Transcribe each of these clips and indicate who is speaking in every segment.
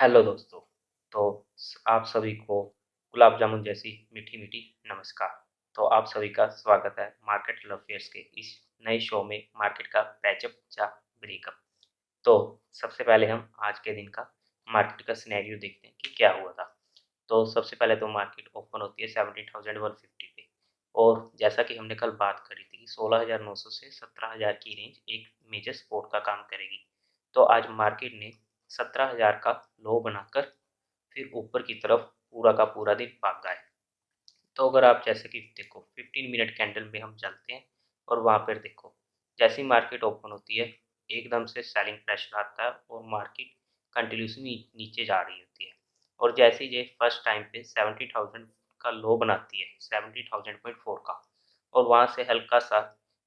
Speaker 1: Hello दोस्तों। तो आप सभी को गुलाब जामुन जैसी मीठी-मीठी नमस्कार। तो आप सभी का स्वागत है मार्केट लवर्स के इस नए शो में मार्केट का पैचअप या ब्रेकअप। तो सबसे पहले हम आज के दिन का मार्केट का सिनेरियो देखते हैं कि क्या हुआ था। तो सबसे पहले तो मार्केट ओपन होती है 17,150 पे और जैसा कि हमने कल बात करी थी कि 16,900 से 17,000 की रेंज एक मेजर सपोर्ट का काम करेगी। तो आज मार्केट ने 17,000 का लो बनाकर फिर ऊपर की तरफ पूरा का पूरा दिन भागा है। तो अगर आप जैसे कि देखो 15 मिनट कैंडल में हम चलते हैं और वहाँ पर देखो जैसी मार्केट ओपन होती है एकदम से सेलिंग प्रेशर आता है और मार्केट कंटिन्यूसली नीचे जा रही होती है और जैसे ही ये फर्स्ट टाइम पे 70,000 का लो बनाती है 70,000.4 का और वहाँ से हल्का सा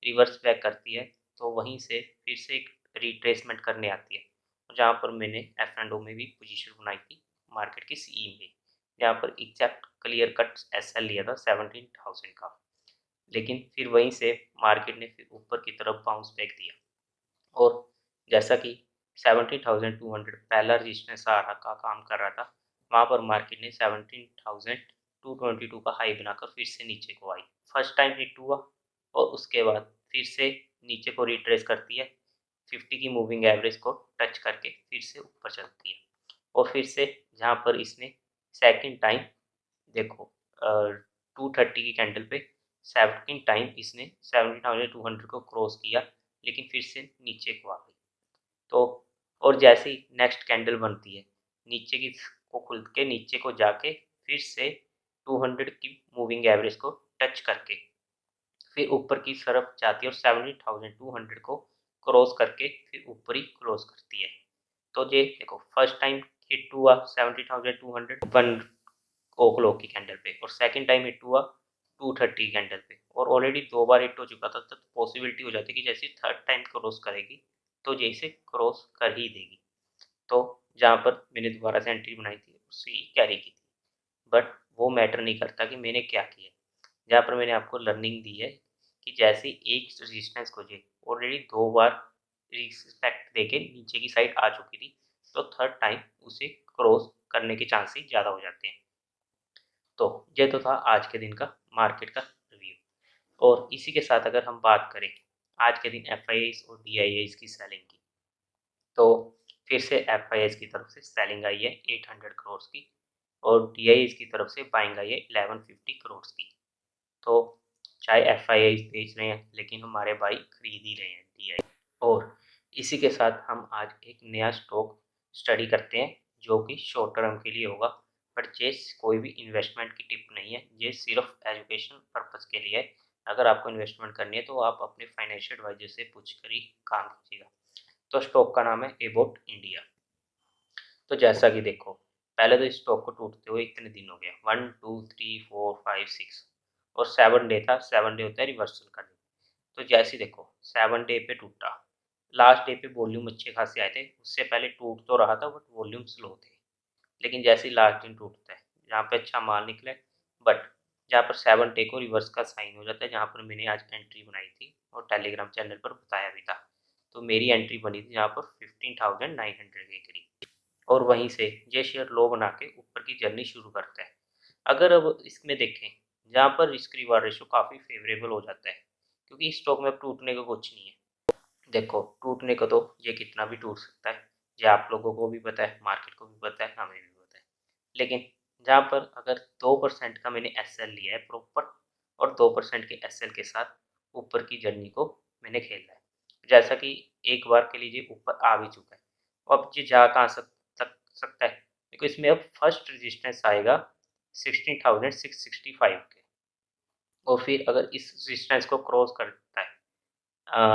Speaker 1: रिवर्स बैक करती है तो वहीं से फिर से एक रिट्रेसमेंट करने आती है जहाँ पर मैंने एफ एंड ओ में भी पोजीशन बनाई थी मार्केट की सी में जहाँ पर एग्जैक्ट क्लियर कट एसएल लिया था 17,000 का। लेकिन फिर वहीं से मार्केट ने फिर ऊपर की तरफ बाउंस बैक दिया और जैसा कि 17,200 पहला रेजिस्टेंस सहारा का काम कर रहा था वहाँ पर मार्केट ने 17,222 का हाई बनाकर फिर से नीचे को आई। फर्स्ट टाइम हिट हुआ और उसके बाद फिर से नीचे को रिट्रेस करती है 50 की मूविंग एवरेज को टच करके फिर से ऊपर चलती है और फिर से जहाँ पर इसने सेकंड टाइम देखो 230 की कैंडल पे सेकंड टाइम इसने 17,200 को क्रॉस किया लेकिन फिर से नीचे को आ गई। तो और जैसे ही नेक्स्ट कैंडल बनती है नीचे की को खुल के नीचे को जाके फिर से 200 की मूविंग एवरेज को टच करके फिर ऊपर की तरफ जाती है और 17,200 को क्रॉस करके फिर ऊपर ही क्लोज करती है। तो ये देखो फर्स्ट टाइम हिट हुआ 70,200 वन ओ क्लॉक की कैंडल पे और सेकंड टाइम हिट हुआ 230 कैंडल पे और ऑलरेडी दो बार हिट हो चुका था तो पॉसिबिलिटी हो जाती है कि जैसे थर्ड टाइम क्रॉस करेगी तो जैसे क्रॉस कर ही देगी। तो जहाँ पर मैंने दोबारा से एंट्री बनाई थी उसी कैरी की थी बट वो मैटर नहीं करता कि मैंने क्या किया। जहाँ पर मैंने आपको लर्निंग दी है कि जैसे एक रेजिस्टेंस को जे ऑलरेडी दो बार रिस्पेक्ट देके नीचे की साइड आ चुकी थी तो थर्ड टाइम उसे क्रॉस करने के चांसेस ज़्यादा हो जाते हैं। तो ये तो था आज के दिन का मार्केट का रिव्यू और इसी के साथ अगर हम बात करें आज के दिन एफ और डी की सेलिंग की तो फिर से एफ की तरफ से सेलिंग आई है 800 करोड़ की और डी की तरफ से बाइंग आई है 1150 करोड़ की। तो चाहे एफ बेच रहे हैं लेकिन हमारे भाई खरीद ही रहे हैं डी और इसी के साथ हम आज एक नया स्टॉक स्टडी करते हैं जो कि शॉर्ट टर्म के लिए होगा बट ये कोई भी इन्वेस्टमेंट की टिप नहीं है, ये सिर्फ एजुकेशन पर्पज़ के लिए है। अगर आपको इन्वेस्टमेंट करनी है तो आप अपने फाइनेंशियल एडवाइजर से पूछ कर ही काम कीजिएगा। तो स्टॉक का नाम है एबोट इंडिया। तो जैसा कि देखो पहले तो इस स्टॉक को टूटते हुए इतने दिन हो गए 1 2 3 4 5 6 और 7 डे था। 7 डे होता है रिवर्सल का डे। तो जैसे देखो 7 डे पे टूटा, लास्ट डे पे वॉल्यूम अच्छे खासे आए थे, उससे पहले टूट तो रहा था बट वॉल्यूम स्लो थे। लेकिन जैसे ही लास्ट दिन टूटता है जहाँ पे अच्छा माल निकले बट जहाँ पर 7 डे को रिवर्स का साइन हो जाता है जहाँ पर मैंने आज एंट्री बनाई थी और टेलीग्राम चैनल पर बताया भी था। तो मेरी एंट्री बनी थी जहाँ पर 15,900 के करीब और वहीं से ये शेयर लो बना के ऊपर की जर्नी शुरू करता है। अगर अब इसमें देखें जहाँ पर रिस्क रिवार्ड रेशो काफ़ी फेवरेबल हो जाता है क्योंकि इस स्टॉक में अब टूटने का कुछ नहीं है। देखो टूटने को तो ये कितना भी टूट सकता है, ये आप लोगों को भी पता है, मार्केट को भी पता है, हमें भी पता है। लेकिन जहाँ पर अगर 2% का मैंने एसएल लिया है प्रॉपर और 2% के एसएल के साथ ऊपर की जर्नी को मैंने खेला है। जैसा कि एक बार के लिए ये ऊपर आ भी चुका है। अब ये जा कहाँ सकता है? देखो इसमें अब फर्स्ट रेजिस्टेंस आएगा 16,665 के और फिर अगर इस रेजिस्टेंस को क्रॉस करता है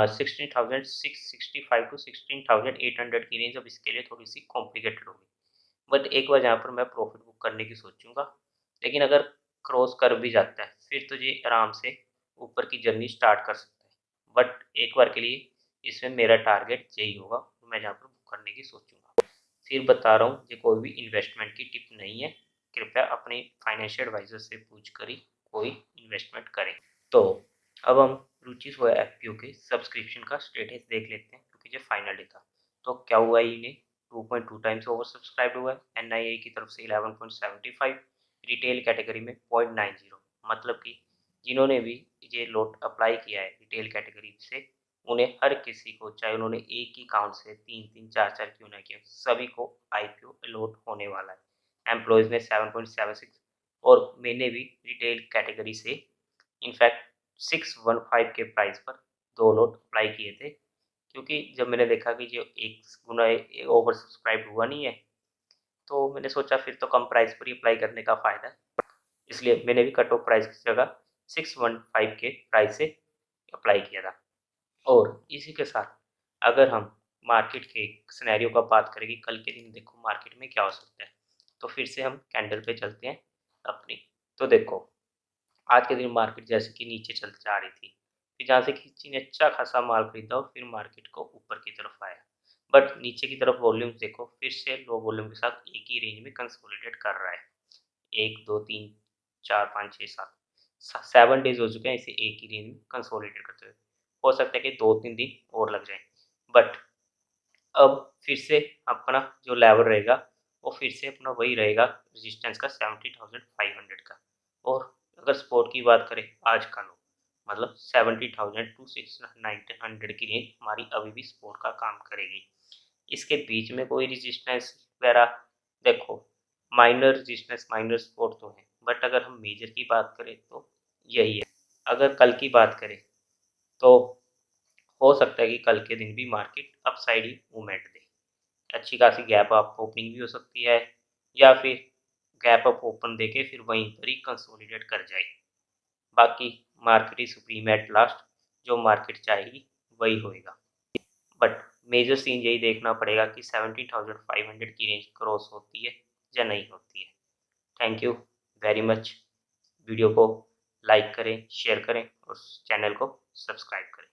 Speaker 1: 16,665 टू 16,800 की रेंज अब इसके लिए थोड़ी सी कॉम्प्लिकेटेड होगी बट एक बार जहाँ पर मैं प्रॉफिट बुक करने की सोचूंगा। लेकिन अगर क्रॉस कर भी जाता है फिर तो ये आराम से ऊपर की जर्नी स्टार्ट कर सकता है बट एक बार के लिए इसमें मेरा टारगेट यही होगा तो मैं जहाँ पर बुक करने की सोचूंगा। फिर बता रहा हूँ ये कोई भी इन्वेस्टमेंट की टिप नहीं है, कृपया अपने फाइनेंशियल एडवाइजर से पूछ कर ही कोई इन्वेस्टमेंट करें। तो अब हम रुचि सोया एफपीओ के सब्सक्रिप्शन का स्टेटस देख लेते हैं क्योंकि ये फाइनल डे था। तो क्या हुआ इन्हें 2.2 टाइम्स ओवर सब्सक्राइब हुआ है। एनआईए की तरफ से 11.75, रिटेल कैटेगरी में 0.90। मतलब कि जिन्होंने भी ये लोट अप्लाई किया है रिटेल कैटेगरी से, उन्हें हर किसी को, चाहे उन्होंने एक ही अकाउंट से 3-3, 4-4 क्यों ना किया, सभी को आईपीओ अलॉट होने वाला है। एम्प्लॉयज़ में 7.76, और मैंने भी रिटेल कैटेगरी से इनफैक्ट 615 के प्राइस पर 2 लॉट अप्लाई किए थे, क्योंकि जब मैंने देखा कि जो 1 गुना ओवर सब्सक्राइब हुआ नहीं है, तो मैंने सोचा फिर तो कम प्राइस पर ही अप्लाई करने का फ़ायदा है। इसलिए मैंने भी कट ऑफ प्राइस की जगह 615 के प्राइस से अप्लाई किया था। और इसी के साथ अगर हम मार्केट के सिनेरियो का बात करें कि कल के दिन देखो मार्केट में क्या हो सकता है, तो फिर से हम कैंडल पे चलते हैं अपनी। तो देखो आज के दिन मार्केट जैसे कि नीचे चलती जा रही थी, फिर जहाँ से किसी ने अच्छा खासा माल खरीदा और फिर मार्केट को ऊपर की तरफ आया, बट नीचे की तरफ वॉल्यूम देखो फिर से लो वॉल्यूम के साथ एक ही रेंज में कंसोलिडेट कर रहा है। 1, 2, 3, 4, 5, 6, 7, 7 डेज हो चुके हैं इसे एक ही रेंज में कंसोलिडेट करते हुए। हो सकता है कि 2-3 दिन और लग जाए, बट अब फिर से अपना जो लेवल रहेगा वो फिर से अपना वही रहेगा रेजिस्टेंस का 70,500 का। और अगर सपोर्ट की बात करें आज का लो, मतलब 70,000 टू 6,900 की रेंज हमारी अभी भी सपोर्ट का काम करेगी। इसके बीच में कोई रेजिस्टेंस वगैरह, देखो माइनर रेजिस्टेंस माइनर सपोर्ट तो है, बट अगर हम मेजर की बात करें तो यही है। अगर कल की बात करें तो हो सकता है कि कल के दिन भी मार्केट अपसाइड ही मूवमेंट दे, अच्छी खासी गैप अप ओपनिंग भी हो सकती है, या फिर गैप अप ओपन देके फिर वहीं पर ही कंसोलिडेट कर जाए। बाकी market he supreme at last, जो मार्केट चाहेगी वही होएगा। बट मेजर सीन यही देखना पड़ेगा कि 17,500 की रेंज क्रॉस होती है या नहीं होती है। Thank you very much. Video को लाइक करें, शेयर करें और चैनल को सब्सक्राइब करें।